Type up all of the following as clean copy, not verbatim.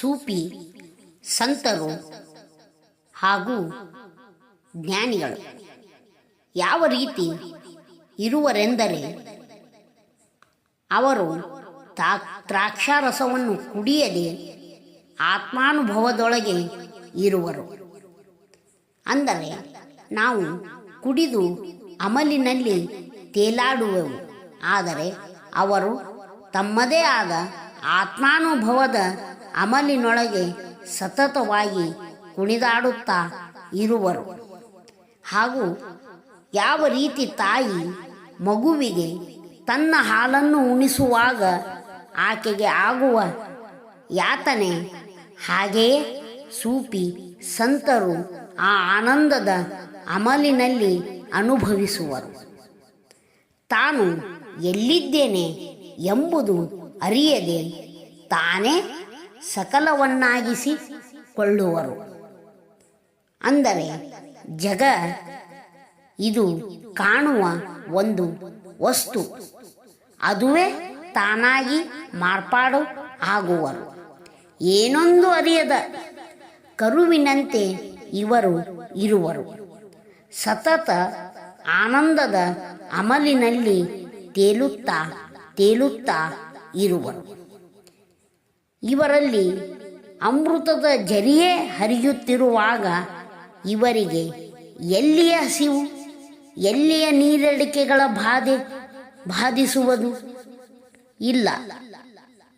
ಸೂಫಿ ಸಂತರು ಹಾಗೂ ಜ್ಞಾನಿಗಳು ಯಾವ ರೀತಿ ಇರುವರೆಂದರೆ, ಅವರು ದ್ರಾಕ್ಷಾರಸವನ್ನು ಕುಡಿಯದೆ ಆತ್ಮಾನುಭವದೊಳಗೆ ಇರುವರು. ಅಂದರೆ ನಾವು ಕುಡಿದು ಅಮಲಿನಲ್ಲಿ ತೇಲಾಡುವೆವು, ಆದರೆ ಅವರು ತಮ್ಮದೇ ಆದ ಆತ್ಮಾನುಭವದ ಅಮಲಿನೊಳಗೆ ಸತತವಾಗಿ ಕುಣಿದಾಡುತ್ತಾ ಇರುವರು. ಹಾಗೂ ಯಾವ ರೀತಿ ತಾಯಿ ಮಗುವಿಗೆ ತನ್ನ ಹಾಲನ್ನು ಉಣಿಸುವಾಗ ಆಕೆಗೆ ಆಗುವ ಯಾತನೆ, ಹಾಗೆಯೇ ಸೂಫಿ ಸಂತರು ಆ ಆನಂದದ ಅಮಲಿನಲ್ಲಿ ಅನುಭವಿಸುವರು. ತಾನು ಎಲ್ಲಿದ್ದೇನೆ ಎಂಬುದು ಅರಿಯದೆ ತಾನೇ ಸಕಲವನ್ನಾಗಿಸಿಕೊಳ್ಳುವರು. ಅಂದರೆ ಜಗ ಇದು ಕಾಣುವ ಒಂದು ವಸ್ತು, ಅದುವೇ ತಾನಾಗಿ ಮಾರ್ಪಾಡು ಆಗುವರು. ಏನೊಂದು ಅರಿಯದ ಕರುವಿನಂತೆ ಇವರು ಇರುವರು. ಸತತ ಆನಂದದ ಅಮಲಿನಲ್ಲಿ ತೇಲುತ್ತಾ ತೇಲುತ್ತಾ ಇರುವರು. ಇವರಲ್ಲಿ ಅಮೃತದ ಝರಿಯೇ ಹರಿಯುತ್ತಿರುವಾಗ ಇವರಿಗೆ ಎಲ್ಲಿಯ ಹಸಿವು, ಎಲ್ಲಿಯ ನೀರಡಿಕೆಗಳ ಬಾಧಿಸುವುದು ಇಲ್ಲ.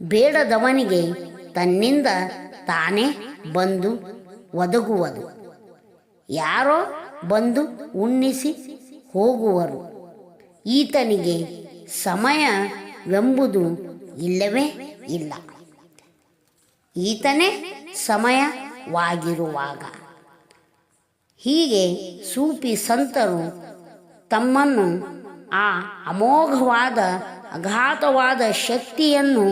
ಬೇಡದವನಿಗೆ ತನ್ನಿಂದ ತಾನೇ ಬಂದು ಒದಗುವುದು. ಯಾರೋ ಬಂದು ಉಣ್ಣಿಸಿ ಹೋಗುವರು. ಈತನಿಗೆ ಸಮಯವೆಂಬುದು ಇಲ್ಲವೇ ಇಲ್ಲ. ಈತನೇ ಸಮಯವಾಗಿರುವಾಗ. ಹೀಗೆ ಸೂಫಿ ಸಂತರು ತಮ್ಮನ್ನು ಆ ಅಮೋಘವಾದ ಅಗಾಧವಾದ ಶಕ್ತಿಯನ್ನು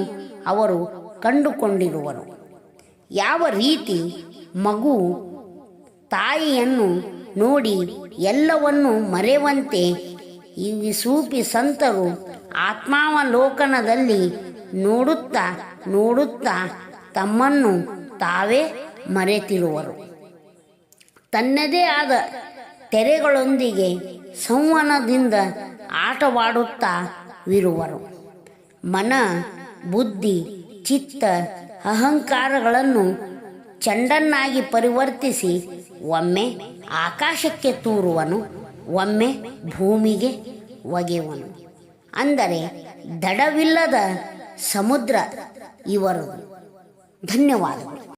ಅವರು ಕಂಡುಕೊಂಡಿರುವರು. ಯಾವ ರೀತಿ ಮಗು ತಾಯಿಯನ್ನು ನೋಡಿ ಎಲ್ಲವನ್ನು ಮರೆಯುವಂತೆ ಈ ಸೂಫಿ ಸಂತರು ಆತ್ಮಾವಲೋಕನದಲ್ಲಿ ನೋಡುತ್ತಾ ನೋಡುತ್ತಾ ತಮ್ಮನ್ನು ತಾವೇ ಮರೆತಿರುವರು. ತನ್ನದೇ ಆದ ತೆರೆಗಳೊಂದಿಗೆ ಸಂವಹನದಿಂದ ಆಟವಾಡುತ್ತಾ ಇರುವರು. ಮನ, ಬುದ್ಧಿ, ಚಿತ್ತ, ಅಹಂಕಾರಗಳನ್ನು ಚೆಂಡನ್ನಾಗಿ ಪರಿವರ್ತಿಸಿ ಒಮ್ಮೆ ಆಕಾಶಕ್ಕೆ ತೂರುವನು, ಒಮ್ಮೆ ಭೂಮಿಗೆ ಒಗೆಯುವನು. ಅಂದರೆ ದಡವಿಲ್ಲದ ಸಮುದ್ರ ಇವರು. ಧನ್ಯವಾದಗಳು.